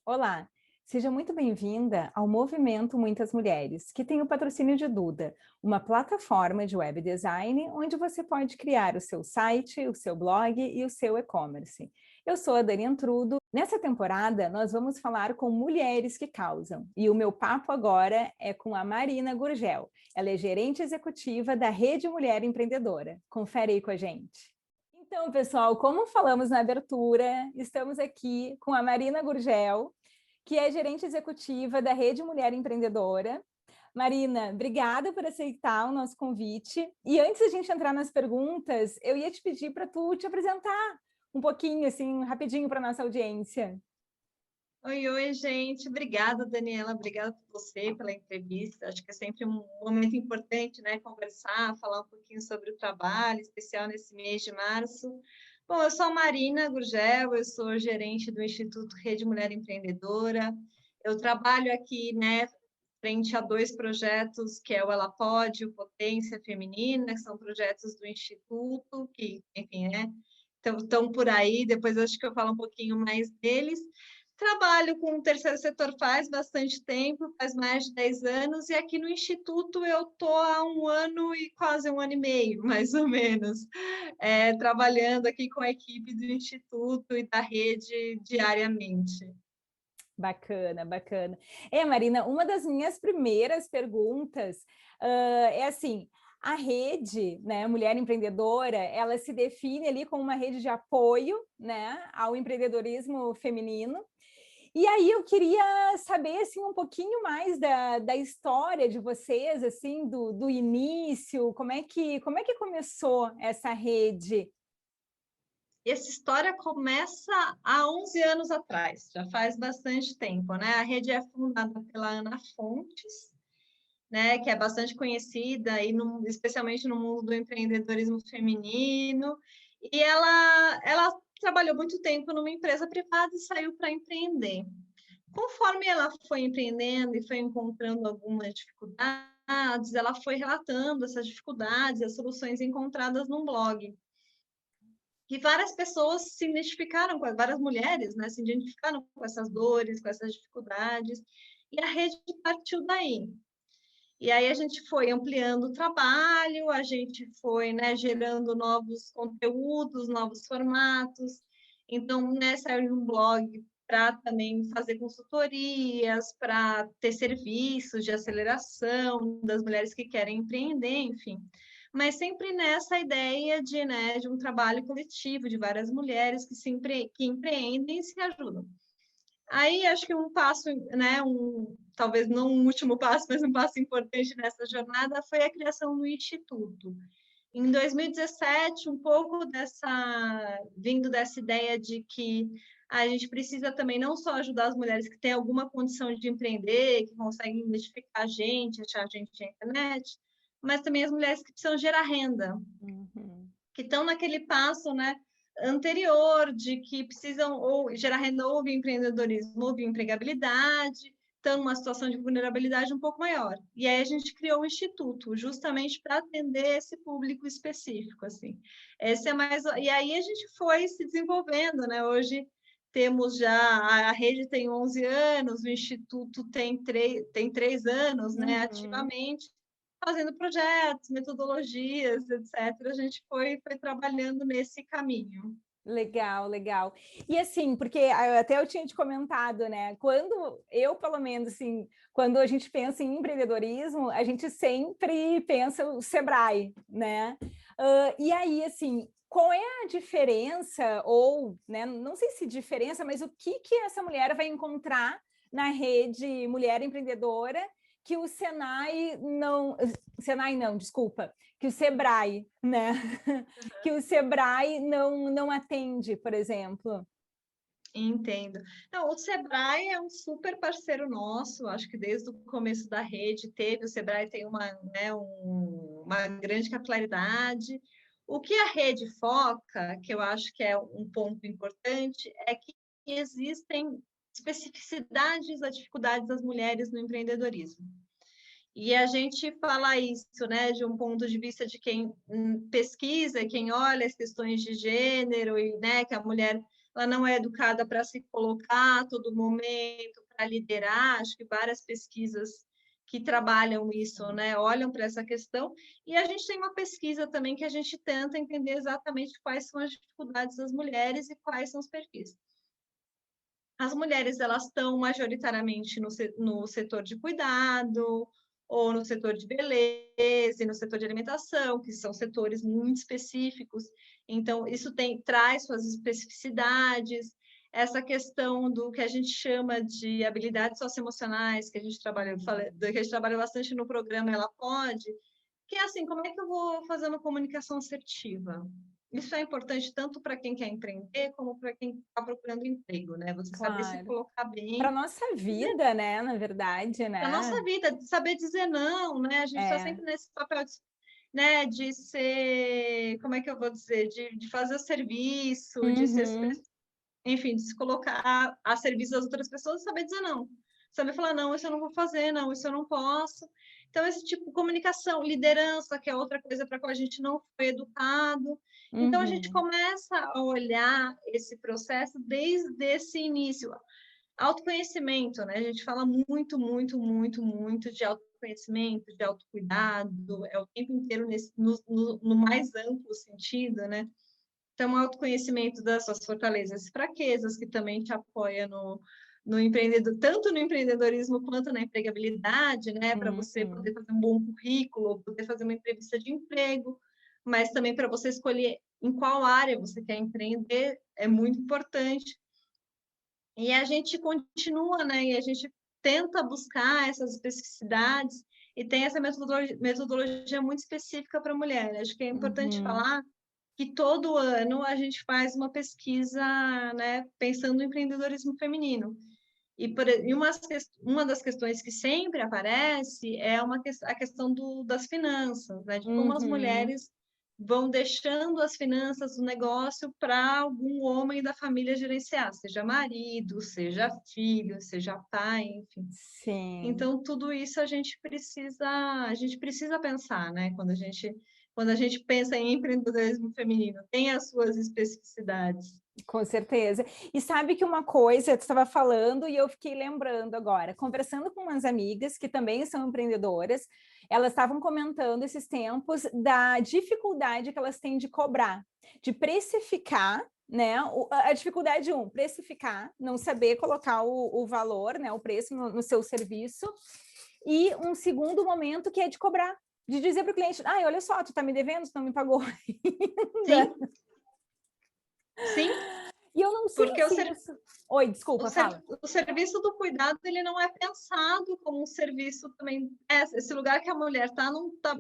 Olá, seja muito bem-vinda ao Movimento Muitas Mulheres, que tem o patrocínio de Duda, uma plataforma de web design onde você pode criar o seu site, o seu blog e o seu e-commerce. Eu sou a Dani Entrudo. Nessa temporada, nós vamos falar com mulheres que causam. E o meu papo agora é com a Marina Gurgel. Ela é gerente executiva da Rede Mulher Empreendedora. Confere aí com a gente. Então, pessoal, como falamos na abertura, estamos aqui com a Marina Gurgel, que é gerente executiva da Rede Mulher Empreendedora. Marina, obrigada por aceitar o nosso convite. E antes de a gente entrar nas perguntas, eu ia te pedir para tu te apresentar um pouquinho, assim, rapidinho para a nossa audiência. Oi, oi, gente. Obrigada, Daniela. Obrigada por você, pela entrevista. Acho que é sempre um momento importante, né? Conversar, falar um pouquinho sobre o trabalho, especial nesse mês de março. Bom, eu sou a Marina Gurgel, eu sou gerente do Instituto Rede Mulher Empreendedora. Eu trabalho aqui, né, frente a dois projetos, que é o Ela Pode e o Potência Feminina, que são projetos do Instituto, que, enfim, né, estão por aí. Depois acho que eu falo um pouquinho mais deles. Trabalho com o terceiro setor faz bastante tempo, faz mais de 10 anos, e aqui no Instituto eu estou há um ano e quase um ano e meio, mais ou menos, trabalhando aqui com a equipe do Instituto e da rede diariamente. Bacana, bacana. Marina, uma das minhas primeiras perguntas é assim, a rede, né, Mulher Empreendedora, ela se define ali como uma rede de apoio, né, ao empreendedorismo feminino. E aí eu queria saber assim um pouquinho mais da história de vocês, assim, do início, como é que começou essa rede? Essa história começa há 11 anos atrás, já faz bastante tempo, né? A rede é fundada pela Ana Fontes, né, que é bastante conhecida, e especialmente no mundo do empreendedorismo feminino, e ela trabalhou muito tempo numa empresa privada e saiu para empreender. Conforme ela foi empreendendo e foi encontrando algumas dificuldades, ela foi relatando essas dificuldades, as soluções encontradas num blog. E várias pessoas se identificaram com, várias mulheres, né, se identificaram com essas dores, com essas dificuldades, e a rede partiu daí. E aí a gente foi ampliando o trabalho, a gente foi, né, gerando novos conteúdos, novos formatos. Então, né, saiu um blog para também fazer consultorias, para ter serviços de aceleração das mulheres que querem empreender, enfim. Mas sempre nessa ideia de, né, de um trabalho coletivo, de várias mulheres que empreendem e se ajudam. Aí acho que um passo, né, talvez não um último passo, mas um passo importante nessa jornada foi a criação do Instituto. Em 2017, um pouco vindo dessa ideia de que a gente precisa também não só ajudar as mulheres que têm alguma condição de empreender, que conseguem identificar a gente, achar a gente na internet, mas também as mulheres que precisam gerar renda, Uhum. que estão naquele passo, né, anterior de que precisam ou gerar renda ou via empreendedorismo ou via empregabilidade, estão numa situação de vulnerabilidade um pouco maior. E aí a gente criou um instituto justamente para atender esse público específico, assim. Esse é mais e aí a gente foi se desenvolvendo, né? Hoje temos já a rede tem 11 anos, o instituto tem 3 anos, né, Uhum. ativamente fazendo projetos, metodologias, etc. A gente foi trabalhando nesse caminho. Legal, legal. E assim, porque até eu tinha te comentado, né? Quando eu, pelo menos, assim, quando a gente pensa em empreendedorismo, a gente sempre pensa o Sebrae, né? E aí, assim, qual é a diferença, ou, né, não sei se diferença, mas o que essa mulher vai encontrar na rede Mulher Empreendedora que o Senai não, desculpa, que o Sebrae, né? Que o Sebrae não atende, por exemplo. Entendo. Não, o Sebrae é um super parceiro nosso, acho que desde o começo da rede teve, o Sebrae tem uma grande capilaridade. O que a rede foca, que eu acho que é um ponto importante, é que existem especificidades das dificuldades das mulheres no empreendedorismo. E a gente fala isso, né, de um ponto de vista de quem pesquisa, quem olha as questões de gênero e, né, que a mulher ela não é educada para se colocar a todo momento, para liderar. Acho que várias pesquisas que trabalham isso, né, olham para essa questão. E a gente tem uma pesquisa também que a gente tenta entender exatamente quais são as dificuldades das mulheres e quais são os perfis. As mulheres, elas estão majoritariamente no setor de cuidado, ou no setor de beleza, e no setor de alimentação, que são setores muito específicos. Então, isso traz suas especificidades. Essa questão do que a gente chama de habilidades socioemocionais, que a gente trabalha bastante no programa Ela Pode, que é assim, como é que eu vou fazer uma comunicação assertiva? Isso é importante tanto para quem quer empreender, como para quem está procurando emprego, né? Você saber se Claro. colocar Para bem nossa vida, né, na verdade, para né? nossa vida, saber dizer não, né? A gente está É. sempre nesse papel de, né, de ser, como é que eu vou dizer, de fazer o serviço, de ser, Uhum. enfim, de se colocar a serviço das outras pessoas, saber dizer não. Saber falar, não, isso eu não vou fazer, não, isso eu não posso. Então, esse tipo de comunicação, liderança, que é outra coisa para a qual a gente não foi educado. Então, a gente Uhum. começa a olhar esse processo desde esse início. Autoconhecimento, né? A gente fala muito, muito, muito, muito de autoconhecimento, de autocuidado, é o tempo inteiro no mais amplo sentido, né? Então, autoconhecimento das suas fortalezas e fraquezas, que também te apoia no empreendedor, tanto no empreendedorismo quanto na empregabilidade, né? Para você poder Uhum. fazer um bom currículo, poder fazer uma entrevista de emprego, mas também para você escolher em qual área você quer empreender, é muito importante. E a gente continua, né? E a gente tenta buscar essas especificidades e tem essa metodologia muito específica para mulher. Acho que é importante Uhum. falar que todo ano a gente faz uma pesquisa, né, pensando no empreendedorismo feminino. E uma das questões que sempre aparece é a questão das finanças, né, de como as Uhum. mulheres vão deixando as finanças do negócio para algum homem da família gerenciar, seja marido, seja filho, seja pai, enfim. Sim. Então, tudo isso a gente precisa pensar, né? Quando a gente pensa em empreendedorismo feminino, tem as suas especificidades. Com certeza. E sabe que uma coisa, tu estava falando e eu fiquei lembrando agora, conversando com umas amigas que também são empreendedoras, elas estavam comentando esses tempos da dificuldade que elas têm de cobrar, de precificar, né? A dificuldade, precificar, não saber colocar o valor, né? O preço no seu serviço, e um segundo momento que é de cobrar, de dizer para o cliente, olha só, tu está me devendo, tu não me pagou ainda. Sim, sim, E eu não sei porque se isso... Oi, o, desculpa, ser, fala. o serviço do cuidado ele não é pensado como um serviço também. Esse lugar que a mulher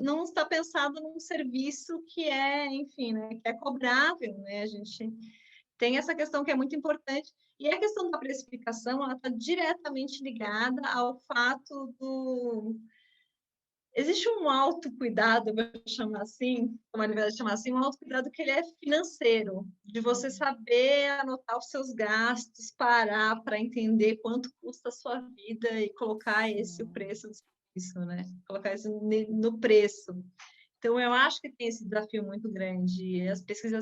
não está pensado num serviço que é, enfim, né, que é cobrável, né? A gente tem essa questão que é muito importante. E a questão da precificação, ela está diretamente ligada ao fato do... Existe um autocuidado, vou chamar assim, como a Olivia chamar assim, um autocuidado que ele é financeiro, de você saber anotar os seus gastos, parar para entender quanto custa a sua vida e colocar esse o preço do serviço, né? Colocar isso no preço. Então, eu acho que tem esse desafio muito grande. E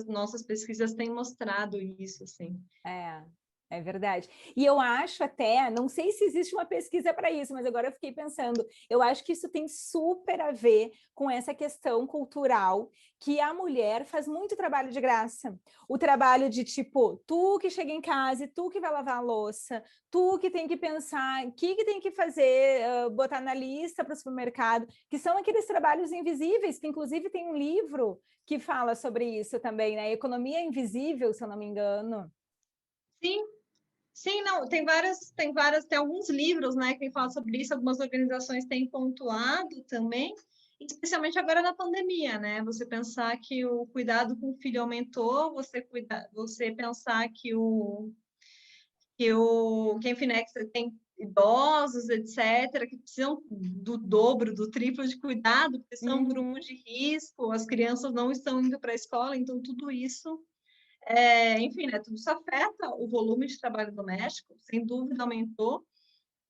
nossas pesquisas têm mostrado isso, assim. É, é verdade. E eu acho até, não sei se existe uma pesquisa para isso, mas agora eu fiquei pensando, eu acho que isso tem super a ver com essa questão cultural, que a mulher faz muito trabalho de graça. O trabalho de tipo, tu que chega em casa e tu que vai lavar a louça, tu que tem que pensar o que tem que fazer, botar na lista para o supermercado, que são aqueles trabalhos invisíveis, que inclusive tem um livro que fala sobre isso também, né? Economia Invisível, se eu não me engano. Sim, sim, não, tem alguns livros, né, que falam sobre isso, algumas organizações têm pontuado também, especialmente agora na pandemia, né? Você pensar que o cuidado com o filho aumentou, você pensar enfim, né, que você tem idosos, etc., que precisam do dobro, do triplo de cuidado, porque são um grupo Uhum. de risco, as crianças não estão indo para a escola, então tudo isso enfim, né, tudo isso afeta o volume de trabalho doméstico, sem dúvida aumentou.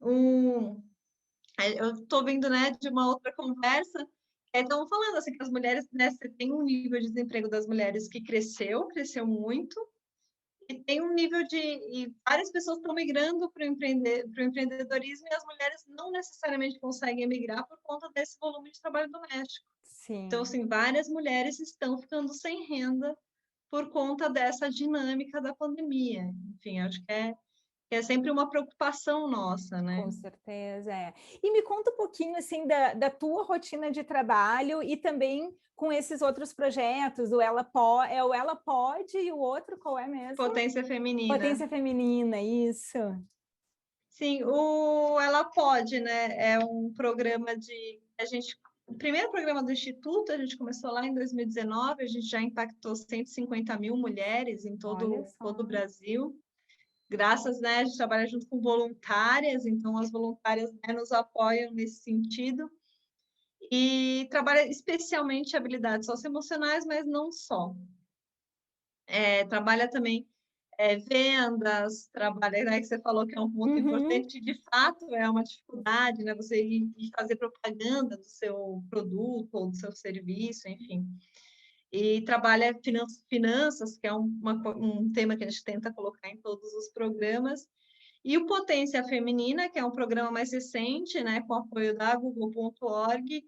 Eu estou vindo, né, de uma outra conversa, estão falando assim que as mulheres, né, você tem um nível de desemprego das mulheres que cresceu muito, E tem um nível e várias pessoas estão migrando para o empreendedorismo e as mulheres não necessariamente conseguem migrar por conta desse volume de trabalho doméstico. Então, Sim. assim, várias mulheres estão ficando sem renda por conta dessa dinâmica da pandemia. Enfim, acho que é sempre uma preocupação nossa, né? Com certeza, é. E me conta um pouquinho, assim, da tua rotina de trabalho e também com esses outros projetos, o Ela Pode e o outro qual é mesmo? Potência feminina. Potência Feminina, isso. Sim, o Ela Pode, né? É um programa o primeiro programa do Instituto, a gente começou lá em 2019, a gente já impactou 150 mil mulheres em Olha todo o só. Brasil. Graças, né, a gente trabalha junto com voluntárias, então as voluntárias, né, nos apoiam nesse sentido. E trabalha especialmente habilidades socioemocionais, mas não só. Trabalha também vendas, trabalha, né, que você falou que é um ponto Uhum. importante, de fato é uma dificuldade, né, você ir fazer propaganda do seu produto ou do seu serviço, enfim. E trabalha finanças, que é um tema que a gente tenta colocar em todos os programas. E o Potência Feminina, que é um programa mais recente, né, com apoio da Google.org,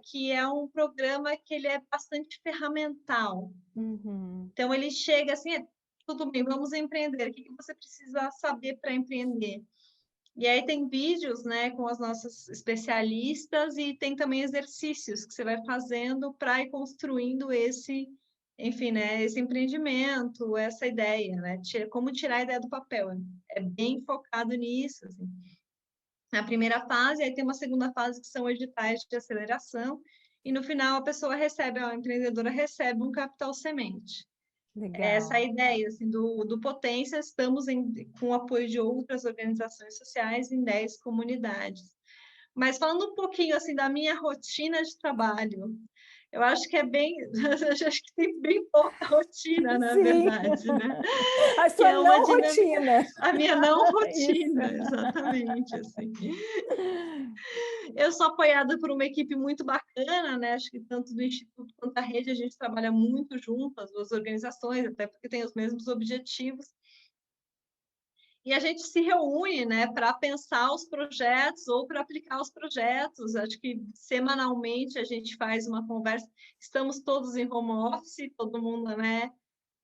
que é um programa que ele é bastante ferramental. Uhum. Então, ele chega assim, tudo bem, vamos empreender, o que você precisa saber para empreender? E aí tem vídeos, né, com as nossas especialistas e tem também exercícios que você vai fazendo para ir construindo enfim, né, esse empreendimento, essa ideia, né, como tirar a ideia do papel. É bem focado nisso, assim. Na primeira fase, aí tem uma segunda fase que são editais de aceleração e no final a empreendedora recebe um capital semente. Essa é a Legal. ideia assim, do Potência, estamos com o apoio de outras organizações sociais em 10 comunidades. Mas falando um pouquinho assim da minha rotina de trabalho, eu acho que acho que tem bem pouca rotina, na Sim, verdade, né? a Que sua é uma não dinâmica, rotina. a minha não Isso. rotina, exatamente, assim. Eu sou apoiada por uma equipe muito bacana, né? Acho que tanto do Instituto quanto da rede a gente trabalha muito junto, as duas organizações, até porque tem os mesmos objetivos. E a gente se reúne, né, para pensar os projetos ou para aplicar os projetos. Acho que semanalmente a gente faz uma conversa. Estamos todos em home office, todo mundo, né?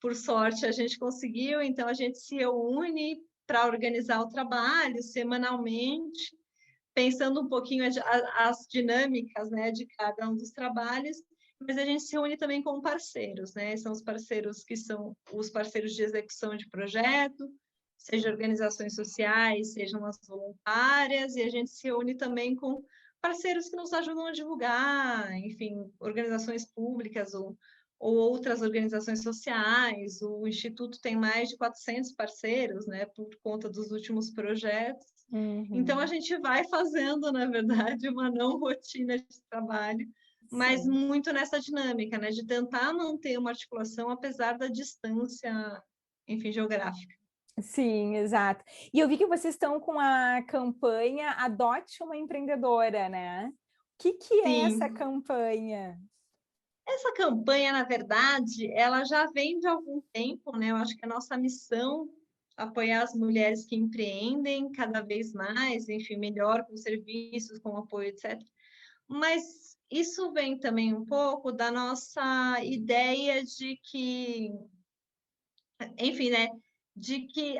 Por sorte a gente conseguiu, então a gente se reúne para organizar o trabalho semanalmente, pensando um pouquinho as dinâmicas, né, de cada um dos trabalhos, mas a gente se reúne também com parceiros, né? São os parceiros que são os parceiros de execução de projeto, seja organizações sociais, sejam as voluntárias, e a gente se reúne também com parceiros que nos ajudam a divulgar, enfim, organizações públicas ou outras organizações sociais. O Instituto tem mais de 400 parceiros, né, por conta dos últimos projetos. Então, a Uhum. gente vai fazendo, na verdade, uma não rotina de trabalho, mas Sim. muito nessa dinâmica, né, de tentar manter uma articulação apesar da distância, enfim, geográfica. Sim, exato. E eu vi que vocês estão com a campanha Adote uma Empreendedora, né? O que é essa Sim, campanha? essa campanha, na verdade, ela já vem de algum tempo, né? Eu acho que a nossa missão apoiar as mulheres que empreendem cada vez mais, enfim, melhor com serviços, com apoio, etc. Mas isso vem também um pouco da nossa ideia de que, enfim, né? De que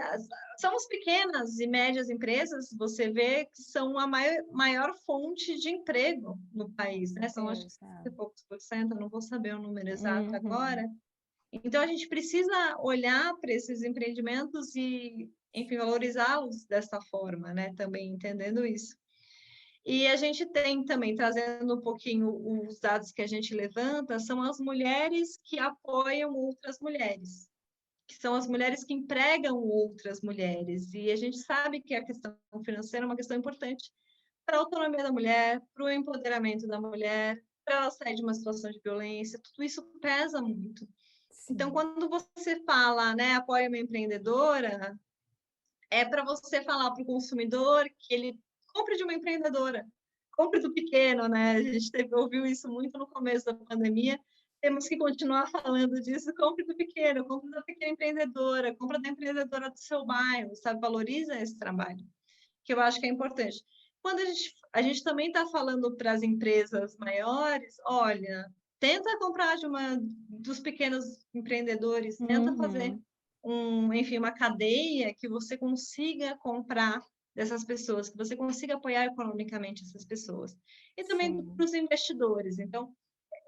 somos pequenas e médias empresas, você vê que são a maior fonte de emprego no país, né? São acho que 50 e Exato. poucos por cento, eu não vou saber o número exato Uhum. agora. Então a gente precisa olhar para esses empreendimentos e, enfim, valorizá-los dessa forma, né? Também entendendo isso. E a gente tem também, trazendo um pouquinho os dados que a gente levanta, são as mulheres que apoiam outras mulheres, que são as mulheres que empregam outras mulheres. E a gente sabe que a questão financeira é uma questão importante para a autonomia da mulher, para o empoderamento da mulher, para ela sair de uma situação de violência, tudo isso pesa muito. Então, Sim. quando você fala, né, apoia uma empreendedora, é para você falar para o consumidor que ele compre de uma empreendedora, compre do pequeno, né? A gente ouviu isso muito no começo da pandemia. temos que continuar falando disso, compre do pequeno, compre da pequena empreendedora, compre da empreendedora do seu bairro, sabe? Valoriza esse trabalho, que eu acho que é importante. Quando a gente também está falando para as empresas maiores, olha, tenta comprar dos pequenos empreendedores, tenta fazer enfim, uma cadeia que você consiga comprar dessas pessoas, que você consiga apoiar economicamente essas pessoas. E também para os investidores. Então,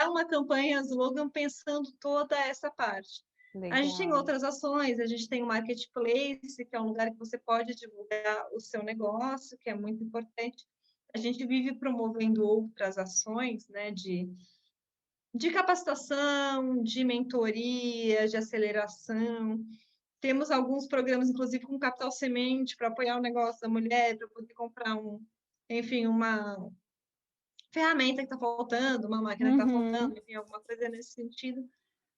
é uma campanha slogan pensando toda essa parte. Legal. A gente tem outras ações, a gente tem o Marketplace, que é um lugar que você pode divulgar o seu negócio, que é muito importante. A gente vive promovendo outras ações, né, de capacitação, de mentoria, de aceleração. Temos alguns programas, inclusive, com capital semente, para apoiar o negócio da mulher, para poder comprar enfim, uma ferramenta que está faltando, uma máquina que está faltando, enfim, alguma coisa nesse sentido.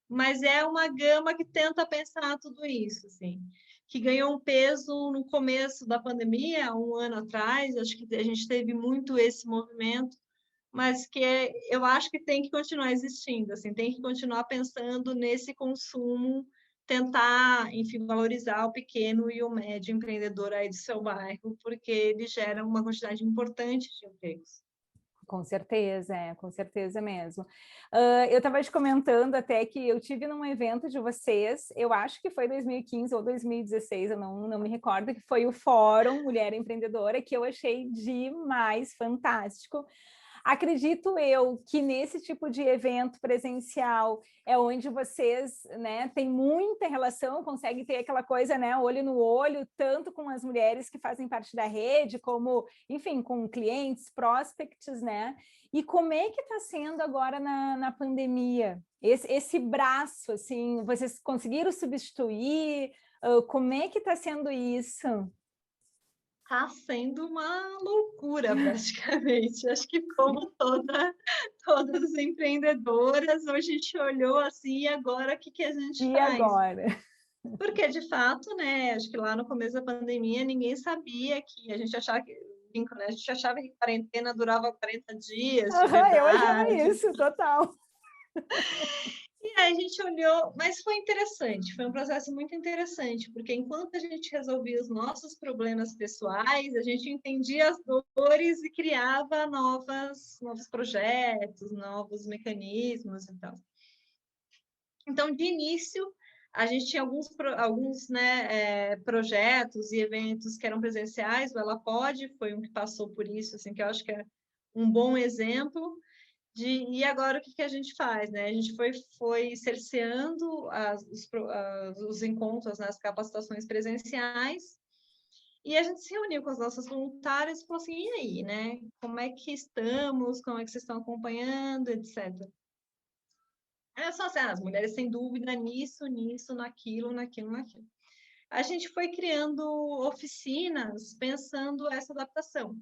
Mas é uma gama que tenta pensar tudo isso, assim, que ganhou um peso no começo da pandemia, 1 ano atrás, acho que a gente teve muito esse movimento, mas eu acho que tem que continuar existindo, assim, tem que continuar pensando nesse consumo, tentar, enfim, valorizar o pequeno e o médio empreendedor aí do seu bairro, porque ele gera uma quantidade importante de empregos. Com certeza mesmo. Eu estava te comentando até que eu tive num evento de vocês, eu acho que foi 2015 ou 2016, eu não me recordo, que foi o Fórum Mulher Empreendedora, que eu achei demais, fantástico. Acredito eu que nesse tipo de evento presencial é onde vocês, né, têm muita relação, conseguem ter aquela coisa, né, olho no olho, tanto com as mulheres que fazem parte da rede, como, enfim, com clientes, prospects, né? E como é que está sendo agora na pandemia? Esse braço, assim, vocês conseguiram substituir? Como é que está sendo isso? Está sendo uma loucura, praticamente. Acho que como todas as empreendedoras, hoje a gente olhou assim, e agora o que a gente E faz? agora? Porque, de fato, né, acho que lá no começo da pandemia, ninguém sabia que a gente achava que, né, a gente achava que quarentena durava 40 dias, de Eu achava verdade. isso, total. E aí a gente olhou, mas foi interessante, foi um processo muito interessante, porque enquanto a gente resolvia os nossos problemas pessoais, a gente entendia as dores e criava novos projetos, novos mecanismos e tal. Então, de início, a gente tinha alguns né, projetos e eventos que eram presenciais, o Ela Pode foi um que passou por isso, assim, que eu acho que é um bom exemplo. E agora o que a gente faz, né? A gente foi cerceando os encontros, né, as capacitações presenciais, e a gente se reuniu com as nossas voluntárias e falou assim, e aí, né? Como é que estamos? Como é que vocês estão acompanhando, etc. É só assim, as mulheres sem dúvida nisso, naquilo. A gente foi criando oficinas pensando essa adaptação.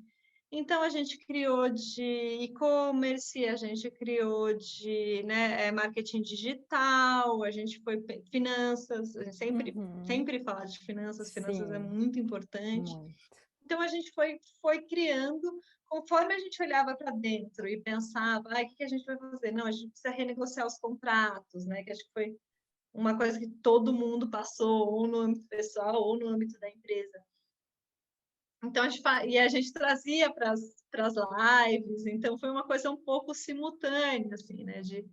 Então, a gente criou de e-commerce, a gente criou de né, marketing digital, a gente foi finanças, a gente sempre fala de finanças é Sim, muito importante. muito. Então, a gente foi criando, conforme a gente olhava para dentro e pensava, o que a gente vai fazer? Não, a gente precisa renegociar os contratos, né? Que acho que foi uma coisa que todo mundo passou, ou no âmbito pessoal, ou no âmbito da empresa. Então, a gente trazia para as lives, então foi uma coisa um pouco simultânea, assim, né, de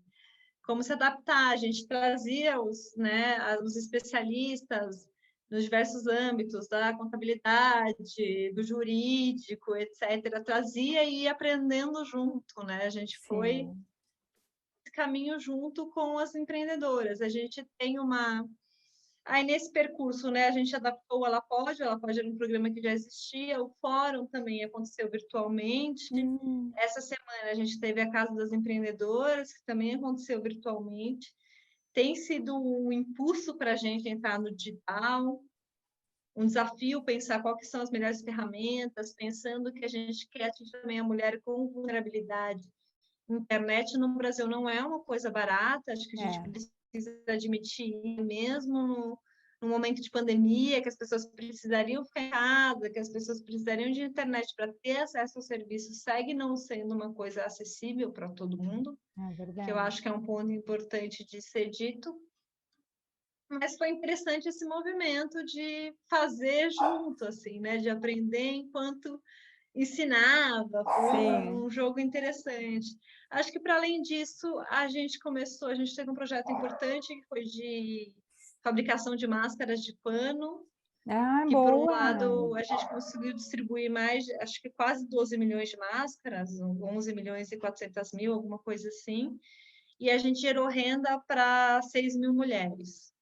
como se adaptar. A gente trazia os especialistas nos diversos âmbitos da contabilidade, do jurídico, etc. Trazia e ia aprendendo junto, né? A gente foi esse caminho junto com as empreendedoras. A gente tem Aí, nesse percurso, né, a gente adaptou o Ela Pode era um programa que já existia, o fórum também aconteceu virtualmente. Essa semana a gente teve a Casa das Empreendedoras, que também aconteceu virtualmente. Tem sido um impulso para a gente entrar no digital, um desafio pensar quais são as melhores ferramentas, pensando que a gente quer atingir também a mulher com vulnerabilidade. Internet no Brasil não é uma coisa barata, acho que a gente precisa admitir mesmo num momento de pandemia, que as pessoas precisariam ficar em casa, que as pessoas precisariam de internet para ter acesso ao serviço, segue não sendo uma coisa acessível para todo mundo, É que eu verdade. acho que é um ponto importante de ser dito. Mas foi interessante esse movimento de fazer junto, assim, né? De aprender enquanto ensinava. Foi Sim. um jogo interessante. Acho que, para além disso, a gente teve um projeto importante que foi de fabricação de máscaras de pano, Ah, que, por um boa! lado, a gente conseguiu distribuir acho que quase 12 milhões de máscaras, 11 milhões e 400 mil, alguma coisa assim, e a gente gerou renda para 6 mil mulheres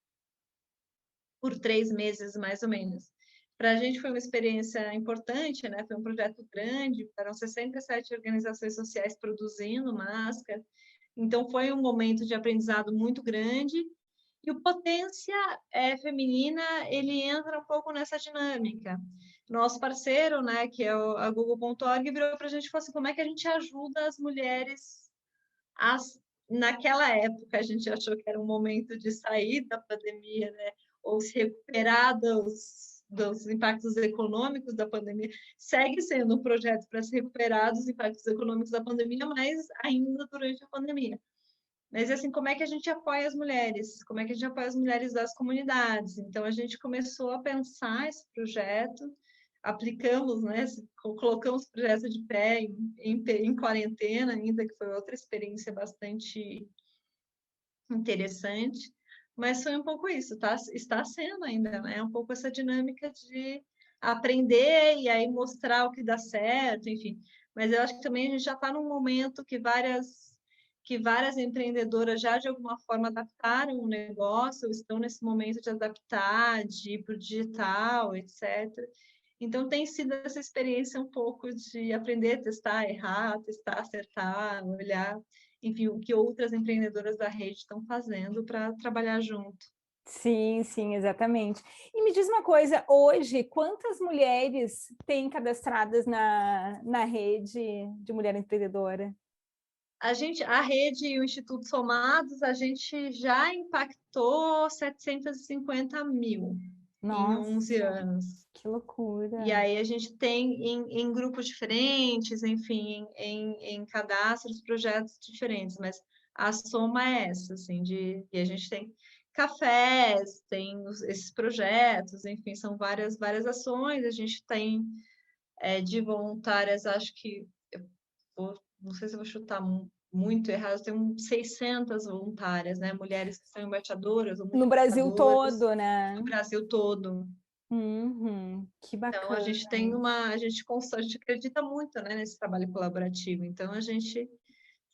por 3 meses, mais ou menos. Para a gente foi uma experiência importante, né? Foi um projeto grande, eram 67 organizações sociais produzindo máscara. Então, foi um momento de aprendizado muito grande. E o Potência Feminina, ele entra um pouco nessa dinâmica. Nosso parceiro, né, que é a Google.org, virou para a gente e falou assim, como é que a gente ajuda as mulheres naquela época a gente achou que era um momento de sair da pandemia, né? Ou se recuperar dos impactos econômicos da pandemia. Segue sendo um projeto para se recuperar dos impactos econômicos da pandemia, mas ainda durante a pandemia. Mas, assim, como é que a gente apoia as mulheres? Como é que a gente apoia as mulheres das comunidades? Então, a gente começou a pensar esse projeto, aplicamos, né? Colocamos o projeto de pé em quarentena ainda, que foi outra experiência bastante interessante. Mas foi um pouco isso, tá? Está sendo ainda, né? Um pouco essa dinâmica de aprender e aí mostrar o que dá certo, enfim. Mas eu acho que também a gente já está num momento que várias empreendedoras já de alguma forma adaptaram o negócio, estão nesse momento de adaptar, de ir para o digital, etc. Então tem sido essa experiência um pouco de aprender, testar, errar, testar, acertar, olhar, enfim, o que outras empreendedoras da rede estão fazendo para trabalhar junto. Sim, sim, exatamente. E me diz uma coisa, hoje, quantas mulheres têm cadastradas na rede de mulher empreendedora? A rede e o Instituto Somados, a gente já impactou 750 mil em 11 Nossa, anos. que E loucura. aí a gente tem em grupos diferentes, enfim, em cadastros, projetos diferentes, mas a soma é essa, assim, e a gente tem cafés, tem esses projetos, enfim, são várias ações, a gente tem de voluntárias, acho que, não sei se eu vou chutar muito errado, tem 600 voluntárias, né, mulheres que são embaixadoras ou No Brasil multiplicadoras todo, né? no Brasil todo. Uhum, que Então, a bacana. gente a gente acredita muito, né, nesse trabalho colaborativo. Então, a gente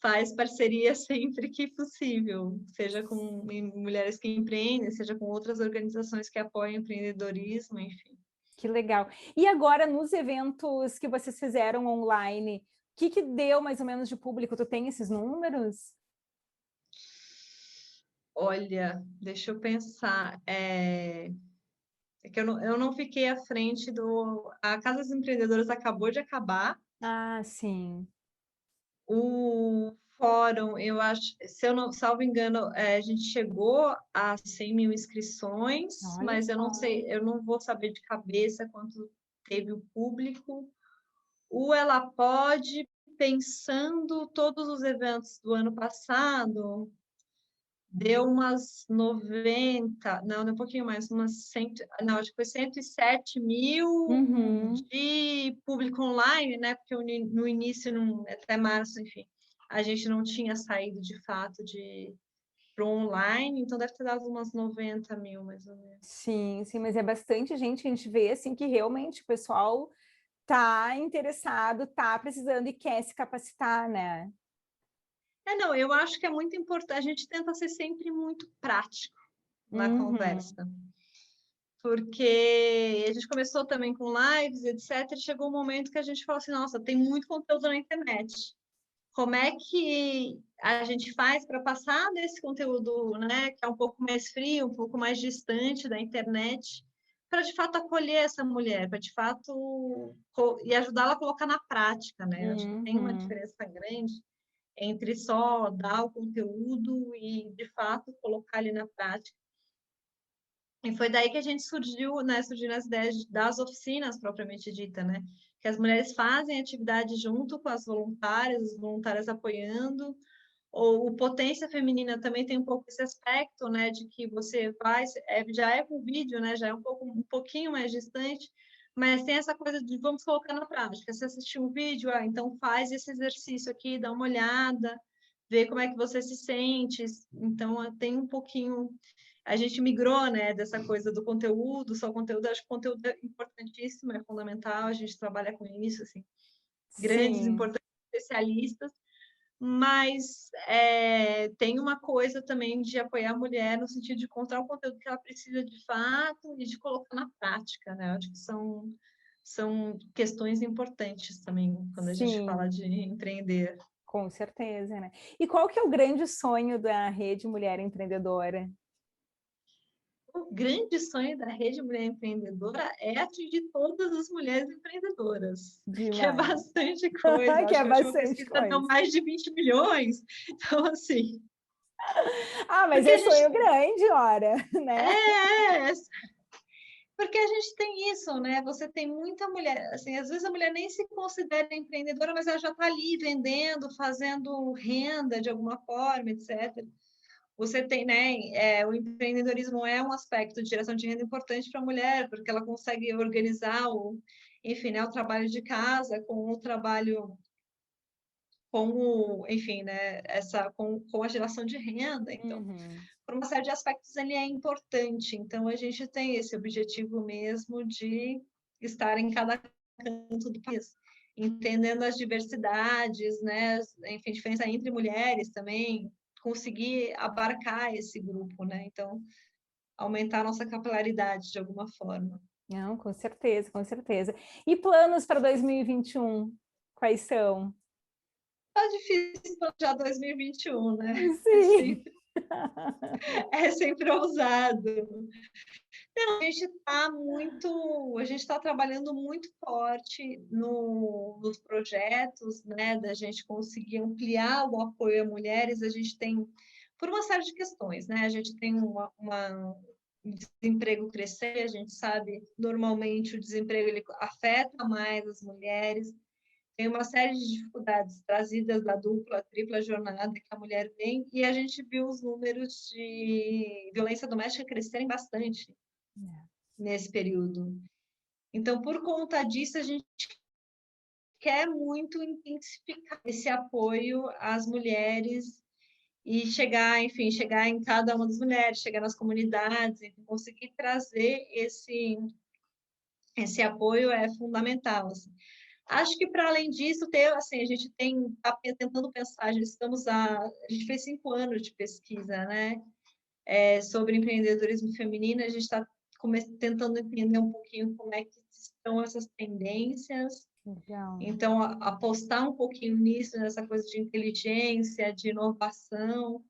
faz parceria sempre que possível, seja com mulheres que empreendem, seja com outras organizações que apoiam empreendedorismo, enfim. Que legal. E agora, nos eventos que vocês fizeram online, o que deu mais ou menos de público? Tu tem esses números? Olha, deixa eu pensar. É que eu não fiquei à frente do. A Casa das Empreendedoras acabou de acabar. Ah, sim. O fórum, eu acho, se eu não salvo engano, a gente chegou a 100 mil inscrições, Olha mas eu não só. sei, eu não vou saber de cabeça quanto teve o público. O Ela Pode, pensando todos os eventos do ano passado, deu umas 90, não, deu um pouquinho mais, umas 100, não, acho que foi 107 mil Uhum. de público online, né? Porque no início, até março, enfim, a gente não tinha saído de fato para o online, então deve ter dado umas 90 mil, mais ou menos. Sim, sim, mas é bastante gente, a gente vê assim que realmente o pessoal tá interessado, tá precisando e quer se capacitar, né? Não, eu acho que é muito importante, a gente tenta ser sempre muito prático na Uhum. conversa. Porque a gente começou também com lives, etc. E chegou um momento que a gente falou assim: nossa, tem muito conteúdo na internet. Como é que a gente faz para passar desse conteúdo, né, que é um pouco mais frio, um pouco mais distante da internet, para de fato acolher essa mulher, para de fato e ajudá-la a colocar na prática, né? Eu acho que tem uma Uhum. diferença grande entre só dar o conteúdo e de fato colocar ali na prática. E foi daí que a gente surgiu, né, surgiram as ideias das oficinas propriamente dita, né? Que as mulheres fazem atividade junto com as voluntárias apoiando. Ou o Potência Feminina também tem um pouco esse aspecto, né, de que você vai, já é com vídeo, né, já é um pouquinho mais distante, mas tem essa coisa de vamos colocar na prática. Se assistir um vídeo, então faz esse exercício aqui, dá uma olhada, vê como é que você se sente. Então tem um pouquinho, a gente migrou, né, dessa coisa do conteúdo, só conteúdo, acho que o conteúdo é importantíssimo, é fundamental, a gente trabalha com isso, assim, grandes, Sim. importantes especialistas, mas tem uma coisa também de apoiar a mulher no sentido de encontrar o conteúdo que ela precisa de fato e de colocar na prática, né? Eu acho que são questões importantes também quando a gente fala Sim, de empreender. com certeza, né? E qual que é o grande sonho da Rede Mulher Empreendedora? O grande sonho da Rede Mulher Empreendedora é atingir todas as mulheres empreendedoras, que é Demais. bastante coisa. Que Acho é que a última bastante pesquisa deu coisa. mais de 20 milhões. Então, assim, Ah, mas porque é a gente sonho grande, ora, né? é, porque a gente tem isso, né? Você tem muita mulher, assim, às vezes a mulher nem se considera empreendedora, mas ela já está ali vendendo, fazendo renda de alguma forma, etc. Você tem, né? O empreendedorismo é um aspecto de geração de renda importante para a mulher, porque ela consegue organizar enfim, né, o trabalho de casa com o trabalho, enfim, né, com a geração de renda. Então, Uhum. por uma série de aspectos, ele é importante. Então, a gente tem esse objetivo mesmo de estar em cada canto do país, entendendo as diversidades, né? Enfim, diferença entre mulheres também, conseguir abarcar esse grupo, né? Então, aumentar a nossa capilaridade de alguma forma. Não, com certeza, com certeza. E planos para 2021? Quais são? Tá difícil planejar 2021, né? Sim. É sempre ousado. A gente está trabalhando muito forte nos projetos, né, da gente conseguir ampliar o apoio a mulheres. A gente tem, por uma série de questões, né, a gente tem um desemprego crescer, a gente sabe, normalmente o desemprego ele afeta mais as mulheres, tem uma série de dificuldades trazidas da dupla, tripla jornada que a mulher vem, e a gente viu os números de violência doméstica crescerem bastante nesse período. Então, por conta disso, a gente quer muito intensificar esse apoio às mulheres e chegar, enfim, chegar em cada uma das mulheres, chegar nas comunidades, enfim, conseguir trazer esse apoio é fundamental. Assim. Acho que para além disso, assim, a gente está tentando pensar, a gente fez 5 anos de pesquisa, né, sobre empreendedorismo feminino, a gente está tentando entender um pouquinho como é que estão essas tendências. Legal. Então, apostar um pouquinho nisso, nessa coisa de inteligência, de inovação,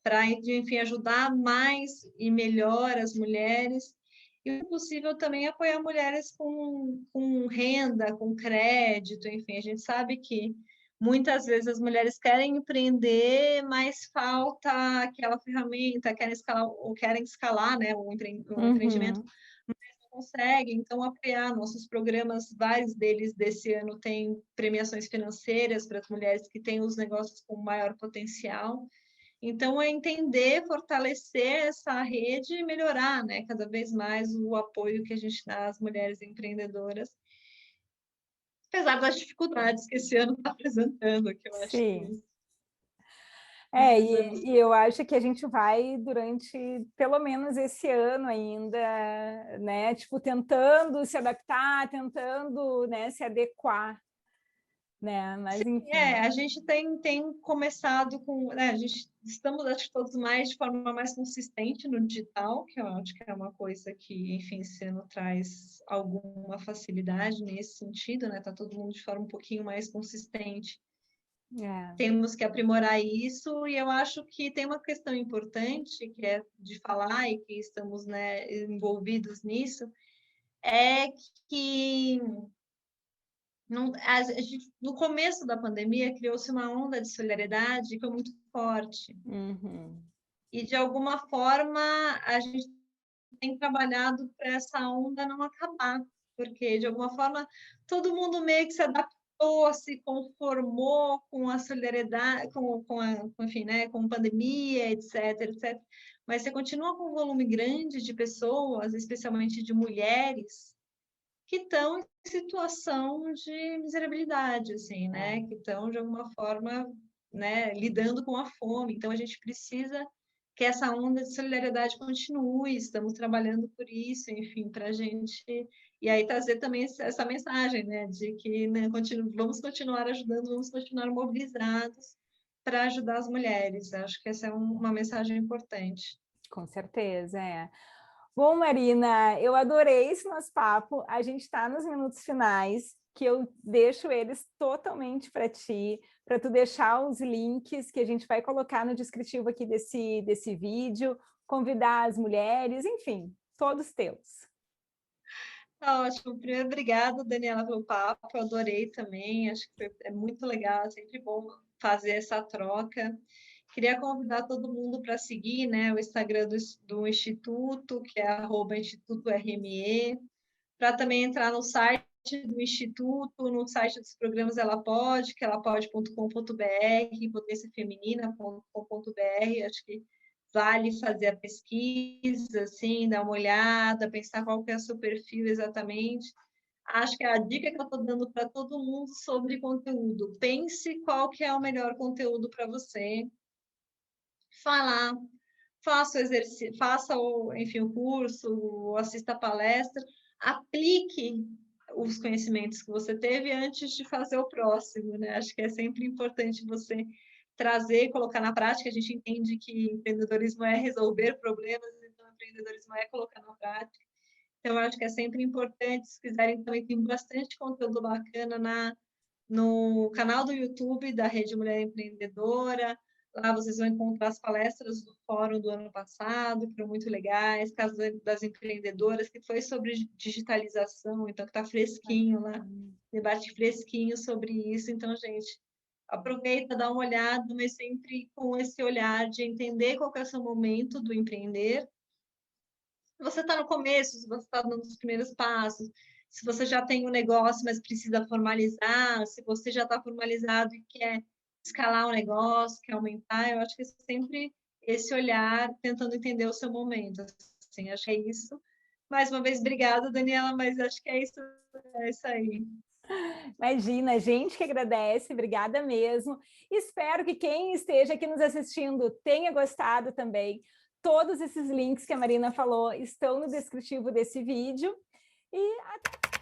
para, enfim, ajudar mais e melhor as mulheres. E, se possível, também apoiar mulheres com renda, com crédito, enfim. A gente sabe que muitas vezes as mulheres querem empreender, mas falta aquela ferramenta, querem escalar, né, o empreendimento, Uhum. consegue, então apoiar nossos programas, vários deles desse ano têm premiações financeiras para as mulheres que têm os negócios com maior potencial. Então é entender, fortalecer essa rede e melhorar, né, cada vez mais o apoio que a gente dá às mulheres empreendedoras, apesar das dificuldades que esse ano está apresentando, que eu acho Sim. que precisamos. E eu acho que a gente vai durante pelo menos esse ano ainda, né? Tipo, tentando se adaptar, tentando, né, se adequar, né? Mas enfim. A gente tem começado com, né, a gente estamos, acho que todos mais de forma mais consistente no digital, que eu acho que é uma coisa que, enfim, esse ano traz alguma facilidade nesse sentido, né? Tá todo mundo de forma um pouquinho mais consistente. É. Temos que aprimorar isso, e eu acho que tem uma questão importante que é de falar e que estamos, né, envolvidos nisso, é que no começo da pandemia, criou-se uma onda de solidariedade que foi muito forte. Uhum. E, de alguma forma, a gente tem trabalhado para essa onda não acabar, porque, de alguma forma, todo mundo meio que se adaptou, se conformou com a solidariedade, enfim, né, com pandemia, etc, etc. Mas você continua com um volume grande de pessoas, especialmente de mulheres, que estão em situação de miserabilidade, assim, né? Que estão, de alguma forma, né, lidando com a fome. Então, a gente precisa que essa onda de solidariedade continue, estamos trabalhando por isso, enfim, para a gente... E aí trazer também essa mensagem, né, de que né, vamos continuar ajudando, vamos continuar mobilizados para ajudar as mulheres. Acho que essa é uma mensagem importante. Com certeza, é. Bom, Marina, eu adorei esse nosso papo. A gente está nos minutos finais, que eu deixo eles totalmente para ti, para tu deixar os links que a gente vai colocar no descritivo aqui desse vídeo, convidar as mulheres, enfim, todos teus. Tá ótimo. Primeiro, obrigada, Daniela, pelo papo. Eu adorei também. Acho que é muito legal, é sempre bom fazer essa troca. Queria convidar todo mundo para seguir, né, o Instagram do Instituto, que é @InstitutoRME, para também entrar no site do Instituto, no site dos programas Ela Pode, que elapode.com.br, potenciafeminina.com.br. Acho que vale fazer a pesquisa, assim, dar uma olhada, pensar qual que é o seu perfil exatamente. Acho que a dica que eu estou dando para todo mundo sobre conteúdo, pense qual que é o melhor conteúdo para você, falar, faça o exercício, faça enfim, o curso, assista a palestra, aplique os conhecimentos que você teve antes de fazer o próximo, né? Acho que é sempre importante você trazer, colocar na prática. A gente entende que empreendedorismo é resolver problemas, então empreendedorismo é colocar na prática. Então, acho que é sempre importante, se quiserem também, tem bastante conteúdo bacana no canal do YouTube da Rede Mulher Empreendedora. Lá vocês vão encontrar as palestras do fórum do ano passado, que foram muito legais, caso das empreendedoras, que foi sobre digitalização, então que está fresquinho lá, debate fresquinho sobre isso. Então, gente, aproveita, dá uma olhada, mas sempre com esse olhar de entender qual que é o seu momento do empreender. Se você está no começo, se você está dando os primeiros passos, se você já tem um negócio, mas precisa formalizar, se você já está formalizado e quer escalar o negócio, quer aumentar, eu acho que é sempre esse olhar tentando entender o seu momento. Assim, acho que é isso. Mais uma vez, obrigada, Daniela, mas acho que é isso aí. Imagina, a gente que agradece, obrigada mesmo. Espero que quem esteja aqui nos assistindo tenha gostado também. Todos esses links que a Marina falou estão no descritivo desse vídeo. E até